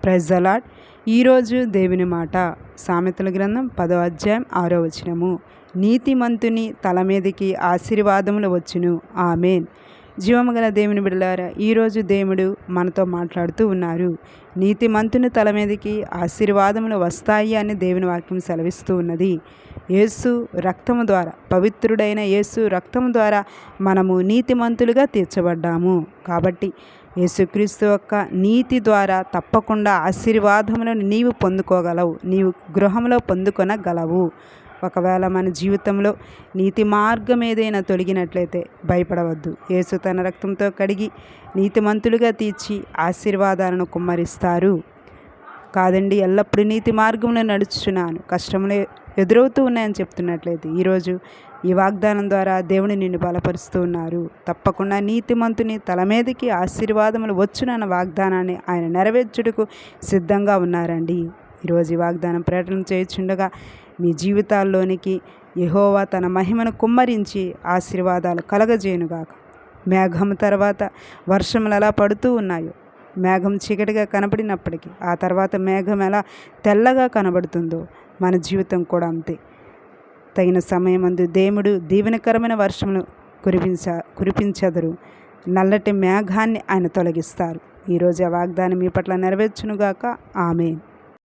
Praise the lord. ఈరోజు దేవుని మాట సామెతల గ్రంథం 10వ అధ్యాయం 6వ వచనము. నీతిమంతుని తల మీదకి ఆశీర్వాదములు వచ్చును. ఆమేన్. జీవము గల దేవుని బిడ్డలారా, ఈరోజు దేవుడు మనతో మాట్లాడుతూ ఉన్నారు. నీతిమంతుని తల మీదకి ఆశీర్వాదములు వస్తాయి అని దేవుని వాక్యం సెలవిస్తూ ఉన్నది. యేసు రక్తము ద్వారా, పవిత్రుడైన యేసు రక్తము ద్వారా మనము నీతిమంతులుగా తీర్చబడ్డాము. కాబట్టి యేసుక్రీస్తు యొక్క నీతి ద్వారా తప్పకుండా ఆశీర్వాదములను నీవు పొందుకోగలవు, నీవు గృహంలో పొందుకొనగలవు. ఒకవేళ మన జీవితంలో నీతి మార్గం ఏదైనా తొలగినట్లయితే భయపడవద్దు. యేసు తన రక్తంతో కడిగి నీతిమంతులుగా తీర్చి ఆశీర్వాదాలను కుమ్మరిస్తారు. కాదండి, ఎల్లప్పుడూ నీతి మార్గంలో నడుచుచున్నాను, కష్టములు ఎదురవుతూ ఉన్నాయని చెప్తున్నట్లయితే ఈరోజు ఈ వాగ్దానం ద్వారా దేవుని నిన్ను బలపరుస్తూ ఉన్నారు. తప్పకుండా నీతిమంతుని తల మీదకి ఆశీర్వాదములు వచ్చునన్న వాగ్దానాన్ని ఆయన నెరవేర్చుటకు సిద్ధంగా ఉన్నారండి. ఈరోజు ఈ వాగ్దానం ప్రకటన చేయుచుండగా మీ జీవితాల్లోనికి యెహోవా తన మహిమను కుమ్మరించి ఆశీర్వాదాలు కలగజేయునుగాక. మేఘం తర్వాత వర్షములు ఎలా పడుతూ ఉన్నాయో, మేఘం చీకటిగా కనబడినప్పటికీ ఆ తర్వాత మేఘం ఎలా తెల్లగా కనబడుతుందో మన జీవితం కూడా అంతే. తగిన సమయమందు దేవుడు దీవెనకరమైన వర్షమును కురిపించెదరు. నల్లటి మేఘాన్ని ఆయన తొలగిస్తారు. ఈరోజు ఆ వాగ్దానం మీ పట్ల నెరవేర్చునుగాక. ఆమేన్.